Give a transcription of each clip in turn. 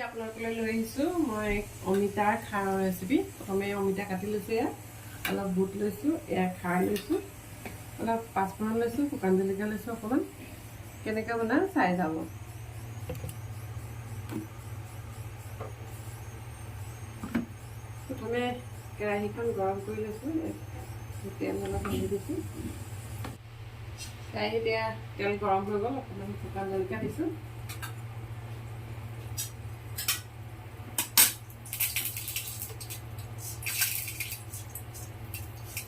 আপোনালোকলৈ লৈ আহিছোঁ মই অমিতাৰ খাৰৰ ৰেচিপি। প্ৰথমে অমিতা কাটি লৈছোঁ, এয়া অলপ বুট লৈছোঁ, এয়া খাৰ লৈছোঁ, অলপ পাঁচফোৰণ লৈছোঁ, শুকান জলকীয়া লৈছোঁ অকণমান। কেনেকৈ বনাই চাই যাব। প্ৰথমে কেৰাহীখন গৰম কৰি লৈছোঁ, তেল অলপ ঢালি দিছোঁ। কেৰাহীত এয়া তেল গৰম হৈ গ'ল, অকণমান শুকান জলকীয়া দিছোঁ,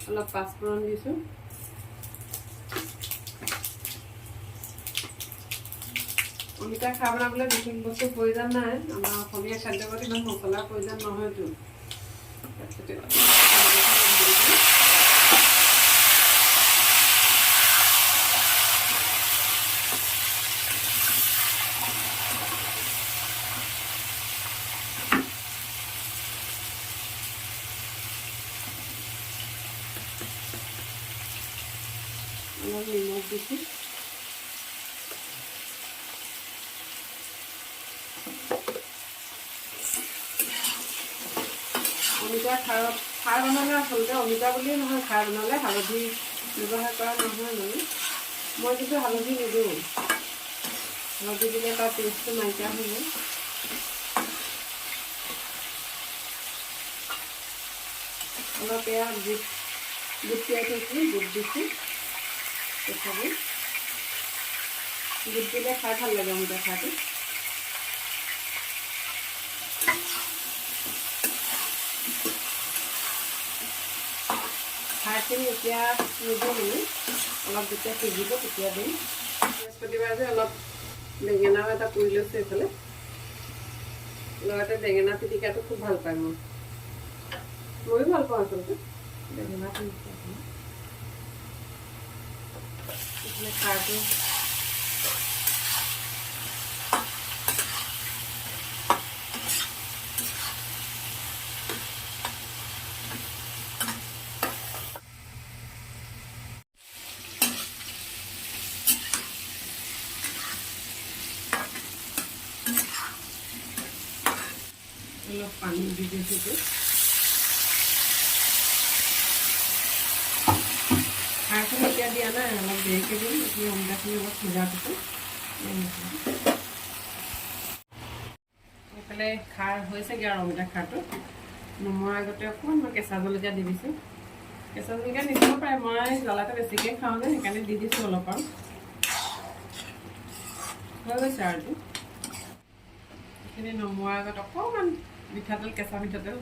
অলপ পাঁচফোৰণ দিছোঁ, অমিতা খাৰ বনাবলৈ বিশেষ বস্তুৰ প্ৰয়োজন নাই। আমাৰ অসমীয়া খাদ্যত ইমান মছলাৰ প্ৰয়োজন নহয়তো। তাৰপিছতে অলপ নিমখ দিছোঁ, অমিতা খাৰ বনালে আচলতে অমিতা বুলিয়ে নহয়, খাৰ বনালে হালধি ব্যৱহাৰ কৰা নহয় মানে। মই কিন্তু হালধি নিদিওঁ, হালধি দিলে তাৰ টেষ্টটো নাইকিয়া হৈ যায়। অলপ এয়া বুট তিয়াই থৈছোঁ, বুট দিছোঁ, তথাপি বুট দিলে খাই ভাল লাগে অমিতা খাৰটো। খাৰখিনি এতিয়া নিদিওঁ মানে, অলপ যেতিয়া সিজিব তেতিয়া দিম। বৃহস্পতিবাৰ যে অলপ বেঙেনাও এটা পুৰি লৈছোঁ এইফালে। লগতে বেঙেনা পিটিকাটো খুব ভাল পায় মই, ময়ো ভাল পাওঁ আচলতে বেঙেনা পিটিকা। এইফালে খাৰটো অলপ পানী দি দিছোঁ। খাৰখিনি এতিয়া দিয়া নাই, অলপ দেৰিকৈ দিম। এতিয়া অমিতাখিনি অলপ সিজাৰ পিছত এইফালে খাৰ হৈছেগৈ আৰু অমিতা খাৰটো নমোৱাৰ আগতে অকণমান মই কেঁচা জলকীয়া দি দিছোঁ। কেঁচা জলকীয়া নিদিব পাৰে, মই জ্বলাটো বেছিকৈ খাওঁ যে সেইকাৰণে দি দিছোঁ অলপ আৰু। হৈ গৈছে আৰু এইখিনি নমোৱাৰ আগত অকণমান মিঠাতেল, কেঁচা মিঠাতেল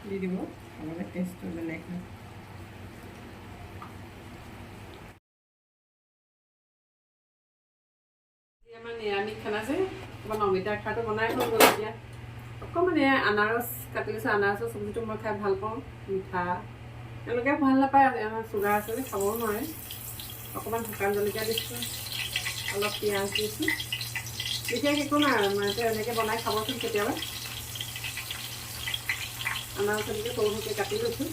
দি দিব, অলপ টেষ্টটো বেলেগ হয়। আমাৰ নিৰামিষ খানা যে অকণমান অমিতাৰ খাৰটো বনাই হৈ গ'ল। এতিয়া অকণমান এয়া আনাৰস কাটি লৈছোঁ, আনাৰসৰ চব্জিটো মই খাই ভাল পাওঁ, মিঠা। তেওঁলোকে ভাল নাপায়, আমাৰ চুগাৰ আছে যে খাবও নোৱাৰে। অকণমান শুকান জলকীয়া দিছোঁ, অলপ পিঁয়াজ দিছোঁ, বিশেষ একো নাই আৰু মই এনেকৈ বনাই খাবচোন কেতিয়াবা। আনাৰস চব্জিটো সৰু সৰুকৈ কাটি লৈছোঁ।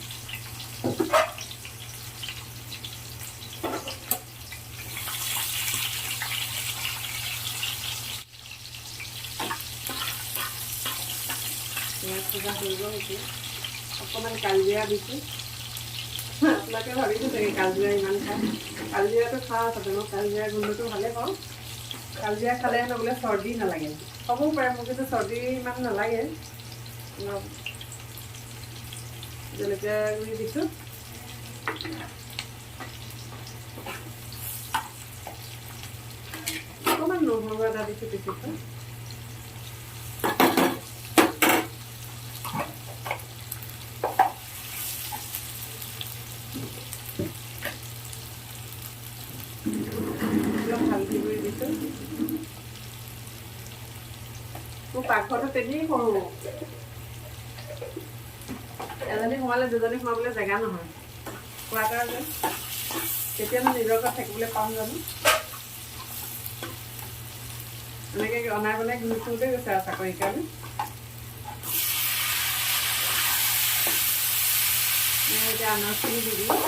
পিঁয়াজ ভজা হৈ গ'ল। এতিয়া অকণমান কালজিৰা দিছোঁ। আপোনালোকে ভাবিছোঁ চাগে কালজিৰা ইমান খায়, কালজিৰাটো খাওঁ আচলতে, মই কালজিৰা গোন্ধটো ভালেই পাওঁ। কালজিৰা খালে হেনো বোলে চৰ্দি নালাগে, হ'বও পাৰে, মোৰ কিন্তু চৰ্দি ইমান নালাগে। অলপ জলকীয়া গুড়ি দিছোঁ, অকণমান নহৰু আদা দিছোঁ পিছিছোঁ। অলপ হালধি গুড়ি দিছোঁ। মোৰ পাকঘৰটো তেনেই কৰোঁ, এজনী সোমালে দুজনী সোমাবলৈ জেগা নহয়, কোৱাৰ্টাৰ যে কেতিয়ানো নিজৰ ঘৰত থাকিবলৈ পাম জানো। এনেকৈ অনাই বনাই ঘূৰি ফুৰোঁতে গৈছে আৰু চাকৰিৰ কাৰণে। এতিয়া আনাৰসখিনি দি দিওঁ।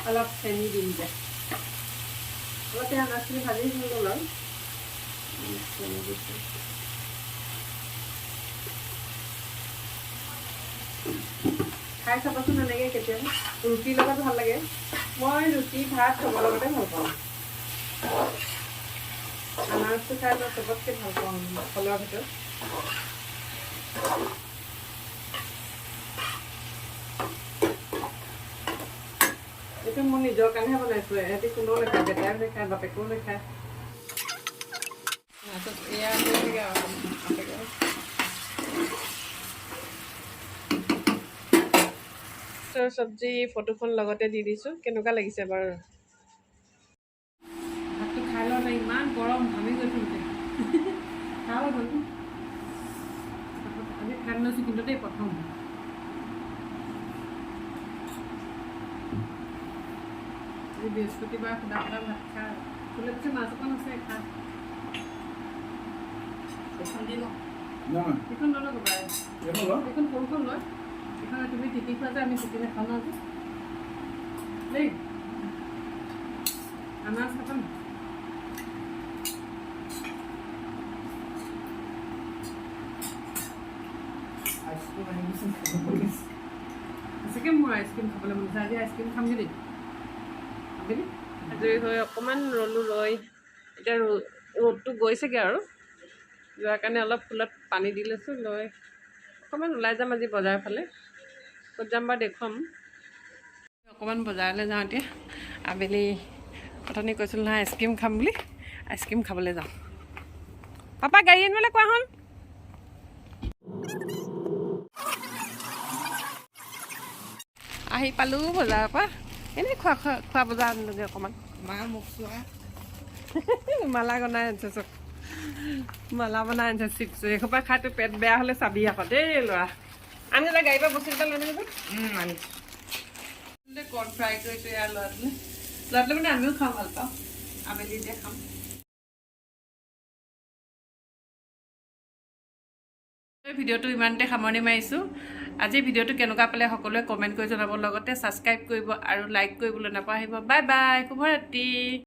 অলপ চেনি দিম যে অলপ আনাজখিনি ভাজি হৈ গ'ল আৰু চেনি দিছোঁ খাই চাবচোন এনেকৈ কেতিয়াবা ৰুটিৰ লগত ভাল লাগে মই ৰুটি ভাত চবৰ লগতে ভাল পাওঁ আনাৰসটো খাই মই চবতকৈ ভাল পাওঁ ফলৰ ভিতৰত এইটো মোৰ নিজৰ কাৰণেহে বনাইছোঁ এহেঁতি কোনেও নাখায় বেটাইও নাখায় বাপেকেও নাখায় তাৰপিছত এয়া চব্জি ফটোখন লগতে দি দিছোঁ কেনেকুৱা লাগিছে বাৰু ভাতটো খাই লওঁ নাই ইমান গৰম ঘামি গৈছোঁ খাওঁ গ'ল আজি খাই লৈছোঁ কিন্তু দেই প্ৰথম আজি বৃহস্পতিবাৰ সুদা সুদা ভাত খাই ফুলে পিছে মাছ অকণ আছে খা এইখন দি লওঁ এইখন নলওঁ ক'বা এইখন সৰুখন লয় এইখন তুমি তিতি খোৱা যে আমি তিতি নাখাওঁ ন আজি দেই আনাৰস খাবা না সঁচাকৈ মোৰ আইচক্ৰীম খাবলৈ মন আছে আজি আইচক্ৰীম খামগৈ দেই আবেলি আজৰি হৈ অকণমান ৰ'লোঁ ৰৈ এতিয়া ৰ'দটো গৈছেগৈ আৰু যোৱাৰ কাৰণে অলপ ফুলত পানী দি লৈছোঁ লৈ অকণমান ওলাই যাম আজি বজাৰৰ ফালে ক'ত যাম বা দেখুৱাম অকণমান বজাৰলৈ যাওঁ এতিয়া আবেলি অথনি কৈছিলোঁ নহয় আইচক্ৰীম খাম বুলি আইচক্ৰীম খাবলৈ যাওঁ পাপা গাড়ী আনিবলৈ কোৱা হ'ল আহি পালোঁ বজাৰৰ পৰা এনেই খোৱা বজাৰ আনিলোগৈ অকণমান মা মোক চোৱা মালা বনাই আনিছে চব মালা বনাই আনিছে চিপছ এসোপা খাইতো পেট বেয়া হ'লে চাবি আকৌ দেই ল'ৰা আনিলে গাড়ীৰ পৰা বস্তু কেইটা লৈ নাহিব আনিছে কৰ্ণ ফ্ৰাই কৰিছোঁ ইয়াৰ ল'ৰাটোলৈ মানে আমিও খাওঁ ভাল পাওঁ আবেলি এতিয়া খাম ভিডিঅ'টো ইমানতে সামৰণি মাৰিছোঁ আজি ভিডিঅ'টো কেনেকুৱা পালে সকলোৱে কমেণ্ট কৰি জনাব লগতে ছাবস্ক্ৰাইব কৰিব আৰু লাইক কৰিবলৈ নাপাহৰিব বাই বাই শুভৰাত্ৰি